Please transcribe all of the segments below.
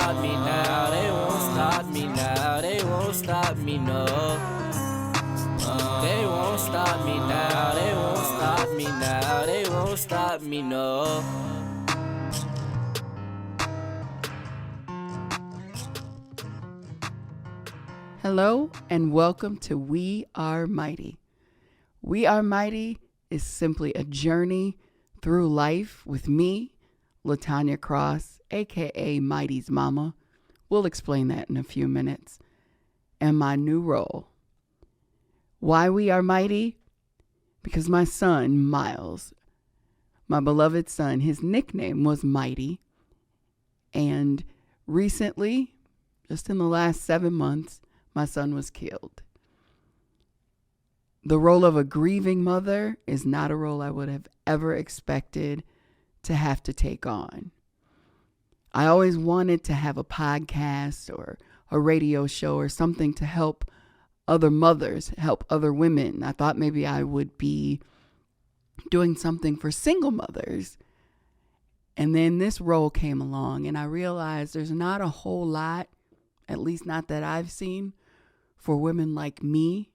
stop me now, they won't stop me now, they won't stop me, no. They won't stop me now, they won't stop me now, they won't stop me, no. Hello and welcome to We Are Mighty. We Are Mighty is simply a journey through life with me, LaTanya Cross, aka Mighty's Mama. We'll explain that in a few minutes. And my new role. Why We Are Mighty? Because my son, Miles, my beloved son, his nickname was Mighty. And recently, just in the last 7 months, my son was killed. The role of a grieving mother is not a role I would have ever expected to have to take on. I always wanted to have a podcast or a radio show or something to help other mothers, help other women. I thought maybe I would be doing something for single mothers. And then this role came along and I realized there's not a whole lot, at least not that I've seen, for women like me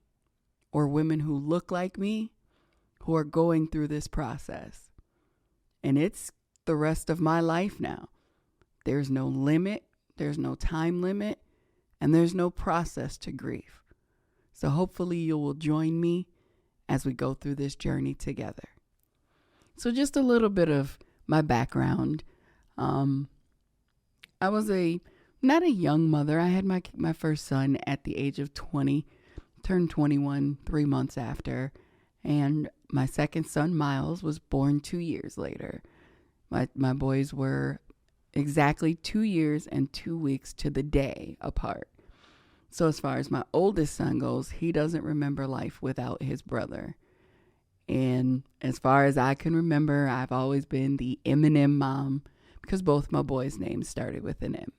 or women who look like me who are going through this process. And it's the rest of my life now. There's no limit, there's no time limit, and there's no process to grief. So hopefully you will join me as we go through this journey together. So just a little bit of my background. I was not a young mother. I had my first son at the age of 20, turned 21 3 months after. And my second son, Miles, was born 2 years later. My boys were exactly 2 years and 2 weeks to the day apart. So as far as my oldest son goes, he doesn't remember life without his brother. And as far as I can remember, I've always been the Eminem mom because both my boys' names started with an M.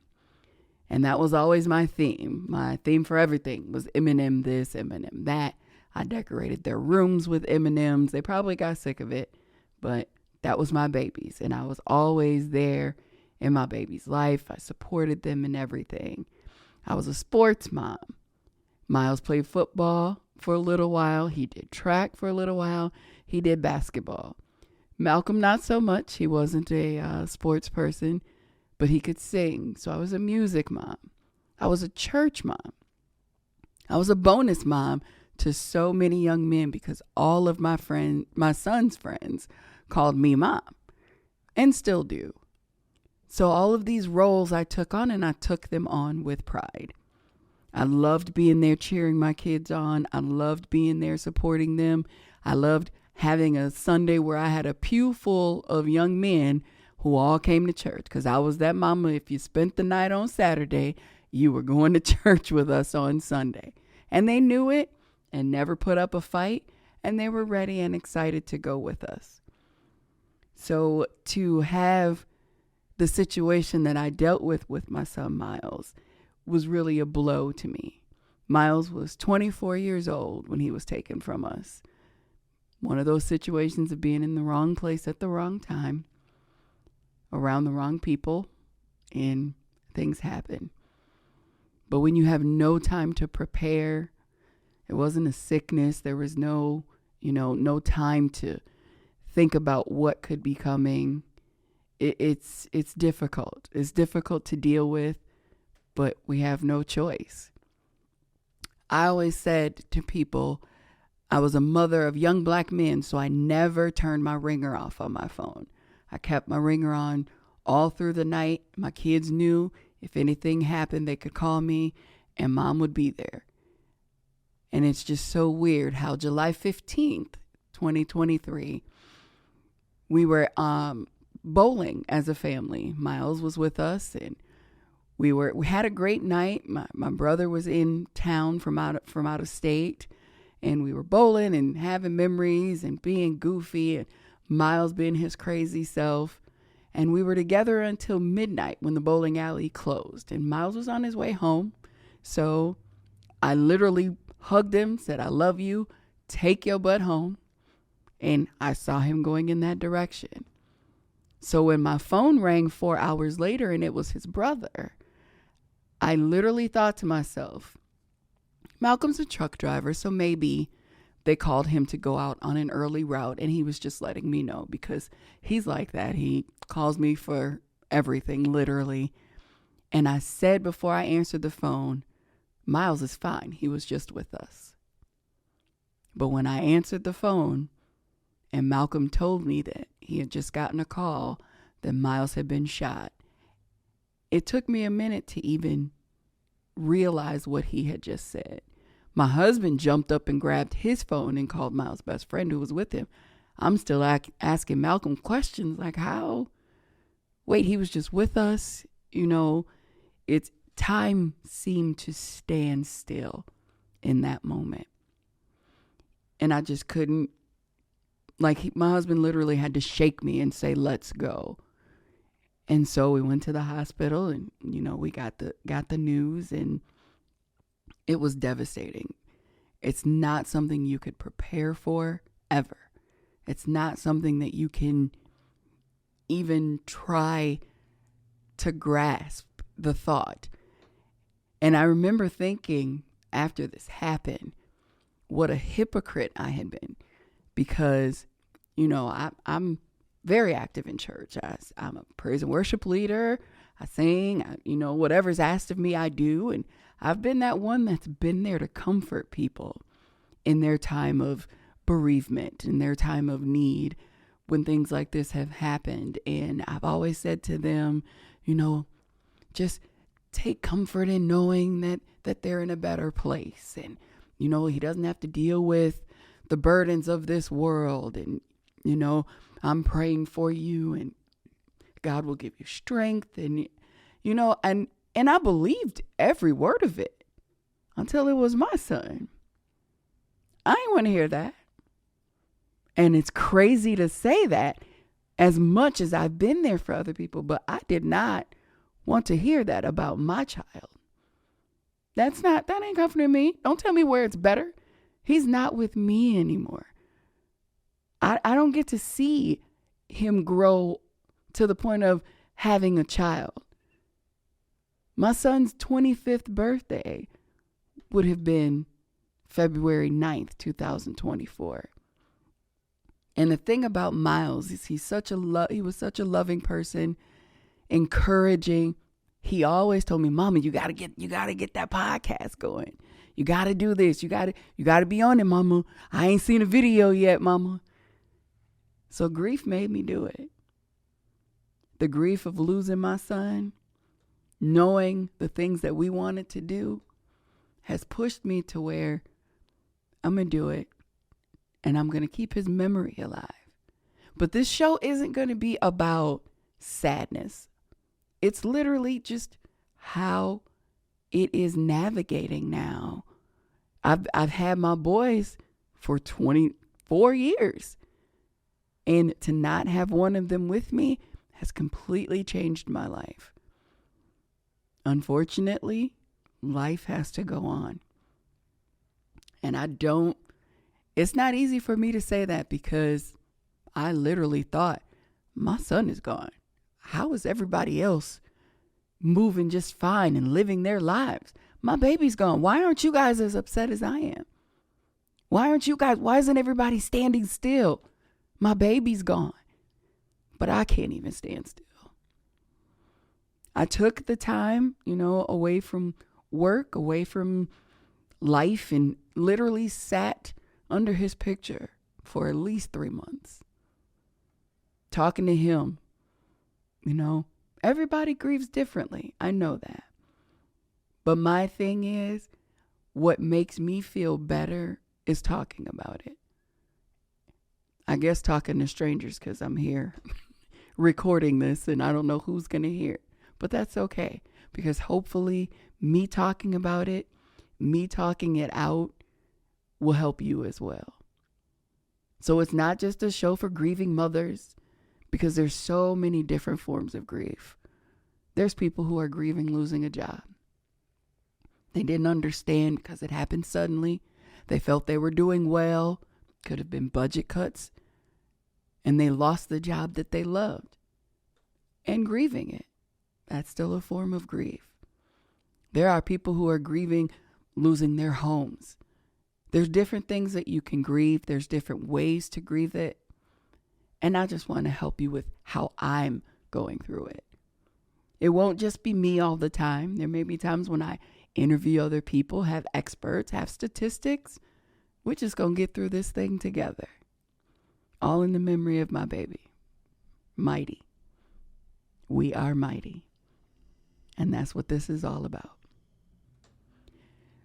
And that was always my theme. My theme for everything was Eminem this, Eminem that. I decorated their rooms with M&Ms. They probably got sick of it, but that was my babies. And I was always there in my baby's life. I supported them in everything. I was a sports mom. Miles played football for a little while. He did track for a little while. He did basketball. Malcolm, not so much. He wasn't a sports person, but he could sing. So I was a music mom. I was a church mom. I was a bonus mom to so many young men because all of my son's friends called me mom and still do. So all of these roles I took on, and I took them on with pride. I loved being there cheering my kids on. I loved being there supporting them. I loved having a Sunday where I had a pew full of young men who all came to church because I was that mama. If you spent the night on Saturday, you were going to church with us on Sunday. And they knew it and never put up a fight, and they were ready and excited to go with us. So to have the situation that I dealt with my son Miles was really a blow to me. Miles was 24 years old when he was taken from us. One of those situations of being in the wrong place at the wrong time, around the wrong people, and things happen. But when you have no time to prepare, it wasn't a sickness. There was no time to think about what could be coming. It's difficult. It's difficult to deal with, but we have no choice. I always said to people, I was a mother of young black men, so I never turned my ringer off on my phone. I kept my ringer on all through the night. My kids knew if anything happened, they could call me and mom would be there. And it's just so weird how July 15th, 2023, we were bowling as a family. Miles was with us and we had a great night. My brother was in town from out of state, and we were bowling and having memories and being goofy, and Miles being his crazy self. And we were together until midnight when the bowling alley closed, and Miles was on his way home. So I literally hugged him, said, "I love you, take your butt home." And I saw him going in that direction. So when my phone rang 4 hours later and it was his brother, I literally thought to myself, Malcolm's a truck driver, so maybe they called him to go out on an early route and he was just letting me know, because he's like that. He calls me for everything, literally. And I said before I answered the phone, Miles is fine. He was just with us. But when I answered the phone and Malcolm told me that he had just gotten a call that Miles had been shot, it took me a minute to even realize what he had just said. My husband jumped up and grabbed his phone and called Miles' best friend who was with him. I'm still asking Malcolm questions like, how? Wait, he was just with us? It's time seemed to stand still in that moment. And I just couldn't, my husband literally had to shake me and say, let's go. And so we went to the hospital and, we got the news, and it was devastating. It's not something you could prepare for ever. It's not something that you can even try to grasp the thought. And I remember thinking after this happened, what a hypocrite I had been, because, I'm very active in church. I'm a praise and worship leader. I sing, whatever's asked of me, I do. And I've been that one that's been there to comfort people in their time of bereavement, in their time of need, when things like this have happened. And I've always said to them, just take comfort in knowing that they're in a better place. And, he doesn't have to deal with the burdens of this world. And, I'm praying for you and God will give you strength. And, and I believed every word of it until it was my son. I didn't want to hear that. And it's crazy to say that, as much as I've been there for other people, but I did not want to hear that about my child. That ain't comforting me. Don't tell me where it's better. He's not with me anymore. I don't get to see him grow to the point of having a child. My son's 25th birthday would have been February 9th, 2024. And the thing about Miles is he was such a loving person, encouraging. He always told me, Mama, you gotta get that podcast going. You gotta do this. You gotta be on it, Mama. I ain't seen a video yet, Mama. So grief made me do it. The grief of losing my son, knowing the things that we wanted to do, has pushed me to where I'm going to do it, and I'm going to keep his memory alive. But this show isn't going to be about sadness. It's literally just how it is navigating now. I've had my boys for 24 years, and to not have one of them with me has completely changed my life. Unfortunately, life has to go on. And it's not easy for me to say that, because I literally thought, my son is gone. How is everybody else moving just fine and living their lives? My baby's gone. Why aren't you guys as upset as I am? Why isn't everybody standing still? My baby's gone. But I can't even stand still. I took the time, away from work, away from life, and literally sat under his picture for at least 3 months. Talking to him. Everybody grieves differently. I know that. But my thing is, what makes me feel better is talking about it. I guess talking to strangers, because I'm here recording this and I don't know who's going to hear it. But that's okay, because hopefully me talking about it, me talking it out, will help you as well. So it's not just a show for grieving mothers, because there's so many different forms of grief. There's people who are grieving losing a job. They didn't understand because it happened suddenly. They felt they were doing well. Could have been budget cuts. And they lost the job that they loved. And grieving it. That's still a form of grief. There are people who are grieving losing their homes. There's different things that you can grieve. There's different ways to grieve it. And I just want to help you with how I'm going through it. It won't just be me all the time. There may be times when I interview other people, have experts, have statistics. We're just going to get through this thing together. All in the memory of my baby. Mighty. We are mighty. And that's what this is all about.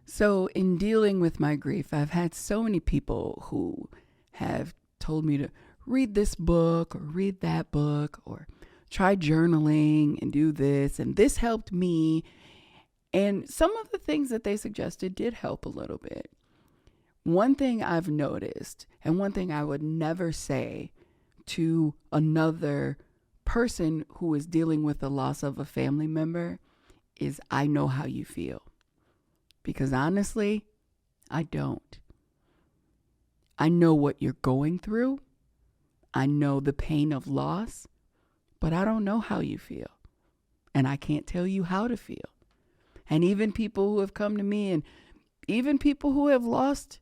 So in dealing with my grief, I've had so many people who have told me to read this book or read that book or try journaling and do this. And this helped me. And some of the things that they suggested did help a little bit. One thing I've noticed, and one thing I would never say to another person who is dealing with the loss of a family member, is I know how you feel. Because honestly, I don't. I know what you're going through. I know the pain of loss, but I don't know how you feel. And I can't tell you how to feel. And even people who have come to me, and even people who have lost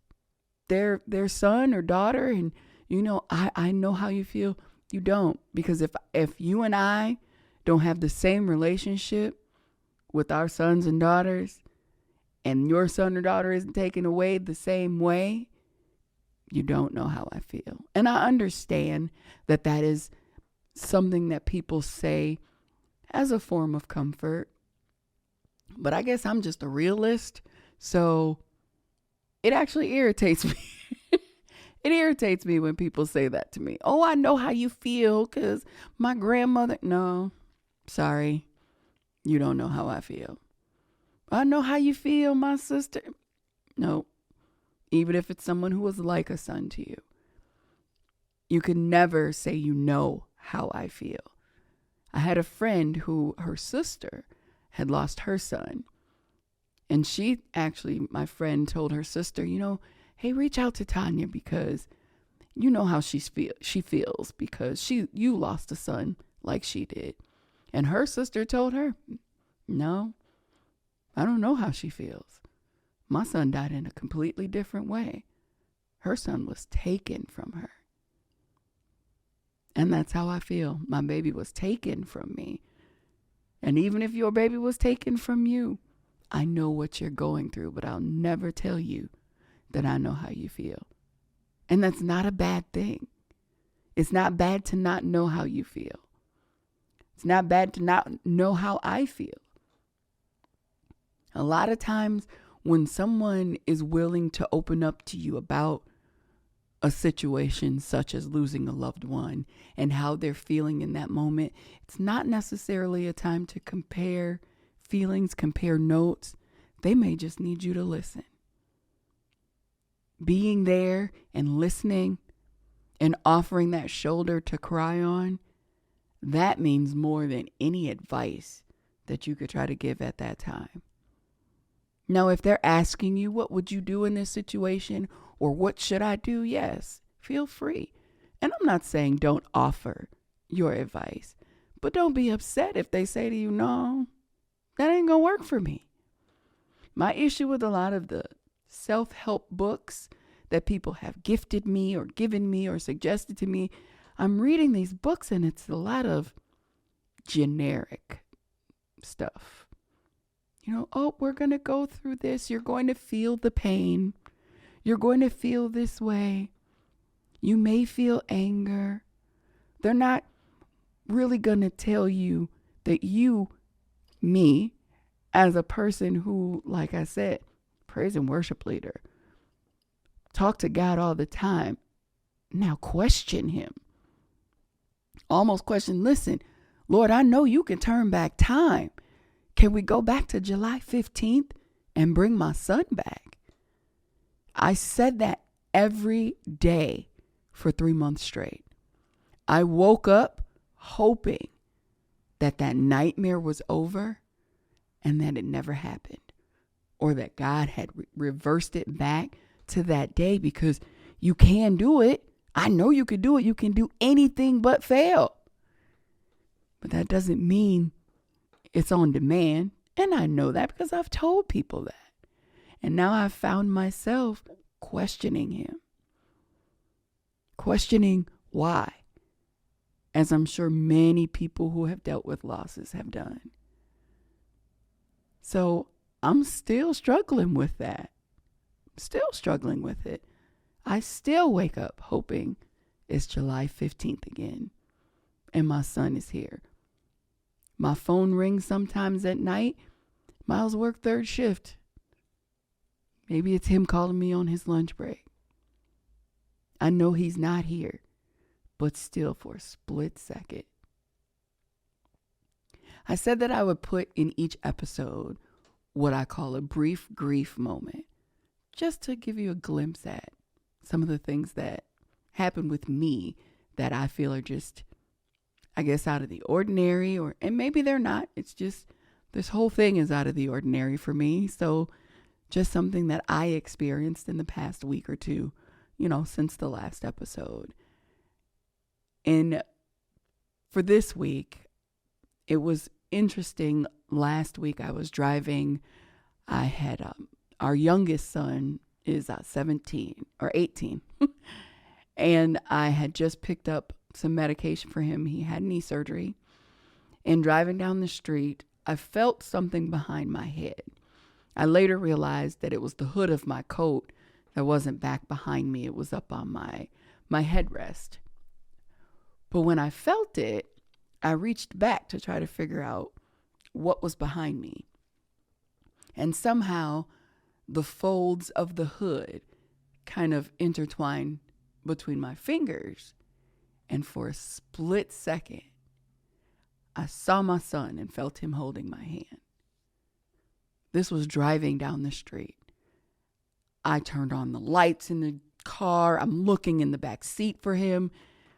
their son or daughter, and I know how you feel. You don't. Because if you and I don't have the same relationship with our sons and daughters, and your son or daughter isn't taken away the same way, you don't know how I feel. And I understand that is something that people say as a form of comfort. But I guess I'm just a realist. So it actually irritates me. It irritates me when people say that to me. Oh, I know how you feel because my grandmother. No, sorry. You don't know how I feel. I know how you feel, my sister. No, even if it's someone who was like a son to you. You can never say you know how I feel. I had a friend who her sister had lost her son. And my friend told her sister, hey, reach out to Tanya because you know how she feels because you lost a son like she did. And her sister told her, no, I don't know how she feels. My son died in a completely different way. Her son was taken from her. And that's how I feel. My baby was taken from me. And even if your baby was taken from you, I know what you're going through, but I'll never tell you that I know how you feel. And that's not a bad thing. It's not bad to not know how you feel. It's not bad to not know how I feel. A lot of times when someone is willing to open up to you about a situation such as losing a loved one and how they're feeling in that moment, it's not necessarily a time to compare feelings, compare notes. They may just need you to listen. Being there and listening and offering that shoulder to cry on, that means more than any advice that you could try to give at that time. Now, if they're asking you, what would you do in this situation? Or what should I do? Yes, feel free. And I'm not saying don't offer your advice, but don't be upset if they say to you, no, that ain't gonna work for me. My issue with a lot of the self-help books that people have gifted me or given me or suggested to me, I'm reading these books and it's a lot of generic stuff. We're going to go through this. You're going to feel the pain. You're going to feel this way. You may feel anger. They're not really going to tell you that me, as a person who, like I said, praise and worship leader, talk to God all the time. Now question him. Almost question, listen, Lord, I know you can turn back time. Can we go back to July 15th and bring my son back? I said that every day for 3 months straight. I woke up hoping that nightmare was over and that it never happened, or that God had reversed it back to that day, because you can do it. I know you can do it. You can do anything but fail. But that doesn't mean it's on demand. And I know that because I've told people that. And now I've found myself questioning him. Questioning why. As I'm sure many people who have dealt with losses have done. So I'm still struggling with that. Still struggling with it. I still wake up hoping it's July 15th again and my son is here. My phone rings sometimes at night. Miles work third shift. Maybe it's him calling me on his lunch break. I know he's not here, but still for a split second. I said that I would put in each episode what I call a brief grief moment, just to give you a glimpse at some of the things that happen with me that I feel are just, I guess, out of the ordinary, and maybe they're not. It's just this whole thing is out of the ordinary for me. So just something that I experienced in the past week or two, since the last episode. And for this week, it was interesting. Last week I was driving. I had our youngest son is 17 or 18. And I had just picked up some medication for him. He had knee surgery. And driving down the street, I felt something behind my head. I later realized that it was the hood of my coat that wasn't back behind me. It was up on my headrest. But when I felt it, I reached back to try to figure out what was behind me. And somehow the folds of the hood kind of intertwined between my fingers. And for a split second, I saw my son and felt him holding my hand. This was driving down the street. I turned on the lights in the car. I'm looking in the back seat for him.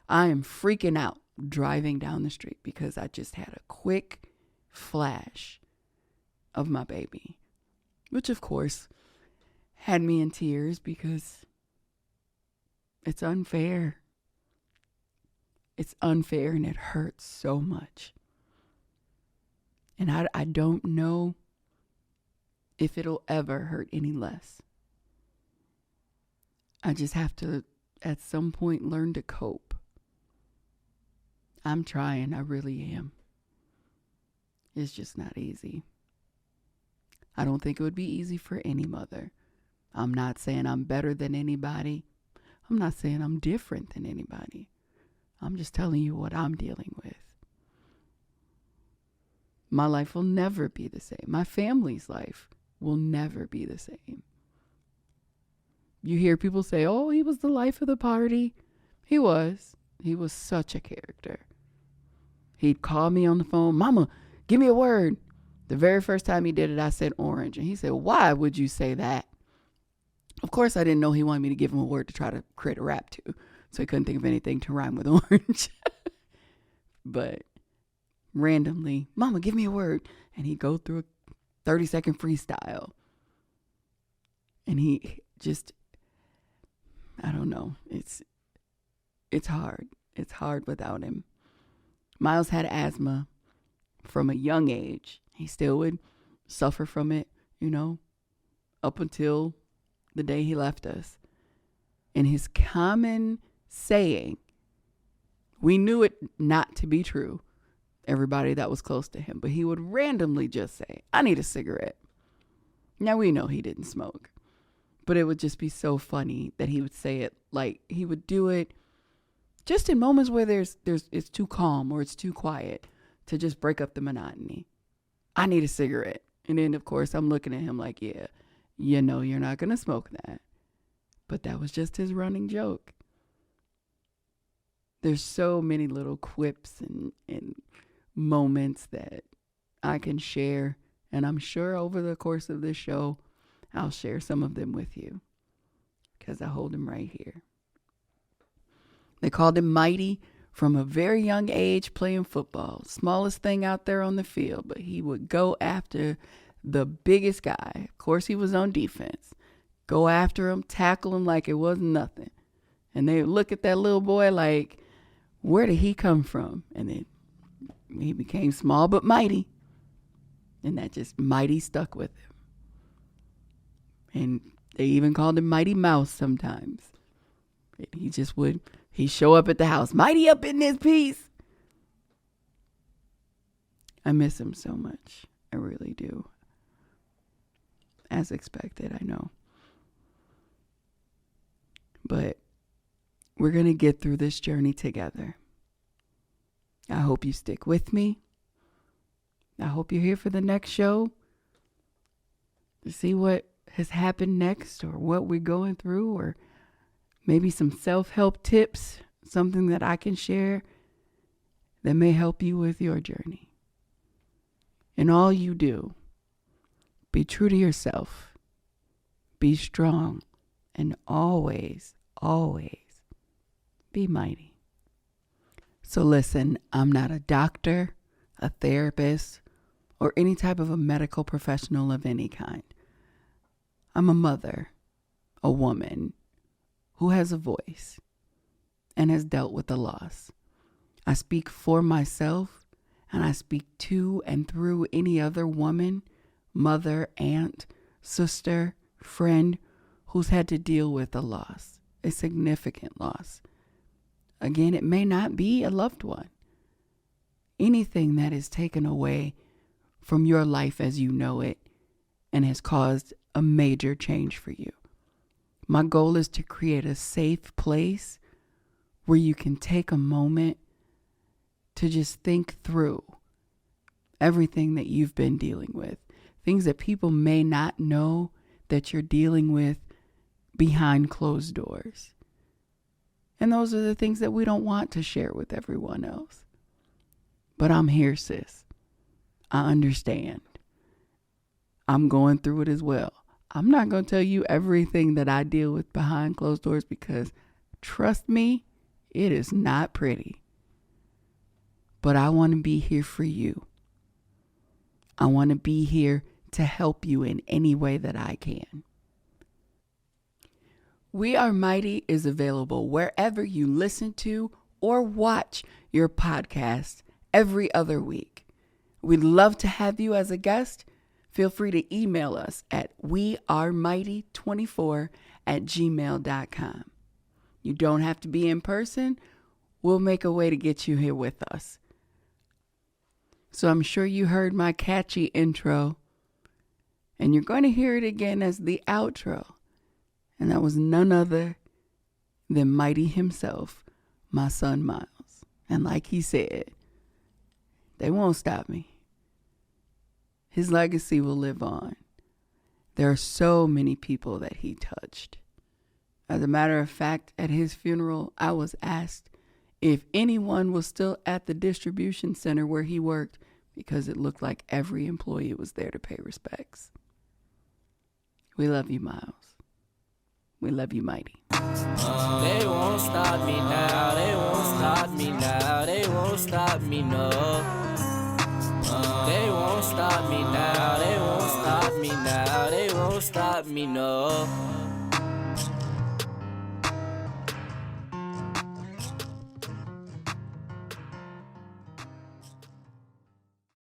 I am freaking out driving down the street because I just had a quick flash of my baby, which of course had me in tears because it's unfair. It's unfair and it hurts so much. And I don't know if it'll ever hurt any less. I just have to, at some point, learn to cope. I'm trying. I really am. It's just not easy. I don't think it would be easy for any mother. I'm not saying I'm better than anybody. I'm not saying I'm different than anybody. I'm just telling you what I'm dealing with. My life will never be the same. My family's life will never be the same. You hear people say, oh, he was the life of the party. He was. He was such a character. He'd call me on the phone, Mama, give me a word. The very first time he did it, I said orange. And he said, why would you say that? Of course, I didn't know he wanted me to give him a word to try to create a rap to. So he couldn't think of anything to rhyme with orange. But randomly, Mama, give me a word. And he'd go through a 30-second freestyle. And he just, I don't know. It's hard. It's hard without him. Miles had asthma from a young age. He still would suffer from it, up until the day he left us. And his common saying, we knew it not to be true, everybody that was close to him, but he would randomly just say, I need a cigarette. Now we know he didn't smoke, but it would just be so funny that he would say it, like he would do it just in moments where it's too calm or it's too quiet to just break up the monotony. I need a cigarette. And then of course I'm looking at him like, yeah, you're not going to smoke that. But that was just his running joke. There's so many little quips and moments that I can share. And I'm sure over the course of this show, I'll share some of them with you because I hold him right here. They called him Mighty from a very young age playing football. Smallest thing out there on the field, but he would go after the biggest guy. Of course, he was on defense. Go after him, tackle him like it was nothing. And they would look at that little boy like, where did he come from? And then he became small but mighty. And that just mighty stuck with him. And they even called him Mighty Mouse sometimes. And he'd show up at the house, mighty up in this piece. I miss him so much. I really do. As expected, I know. But we're going to get through this journey together. I hope you stick with me. I hope you're here for the next show to see what has happened next or what we're going through, or maybe some self-help tips, something that I can share that may help you with your journey. And all you do, be true to yourself, be strong, and always, always be mighty. So listen, I'm not a doctor, a therapist, or any type of a medical professional of any kind. I'm a mother, a woman who has a voice and has dealt with the loss. I speak for myself, and I speak to and through any other woman, mother, aunt, sister, friend who's had to deal with a loss, a significant loss. Again, it may not be a loved one. Anything that is taken away from your life as you know it and has caused a major change for you. My goal is to create a safe place where you can take a moment to just think through everything that you've been dealing with, things that people may not know that you're dealing with behind closed doors. And those are the things that we don't want to share with everyone else. But I'm here, sis. I understand. I'm going through it as well. I'm not going to tell you everything that I deal with behind closed doors because, trust me, it is not pretty. But I want to be here for you. I want to be here to help you in any way that I can. We Are Mighty is available wherever you listen to or watch your podcast every other week. We'd love to have you as a guest. Feel free to email us at wearemighty24@gmail.com. You don't have to be in person. We'll make a way to get you here with us. So I'm sure you heard my catchy intro, and you're going to hear it again as the outro. And that was none other than Mighty himself, my son Miles. And like he said, they won't stop me. His legacy will live on. There are so many people that he touched. As a matter of fact, at his funeral, I was asked if anyone was still at the distribution center where he worked, because it looked like every employee was there to pay respects. We love you, Miles. We love you, Mighty. They won't stop me now, they won't stop me now, they won't stop me, no. They won't stop me now, they won't stop me now, they won't stop me, no.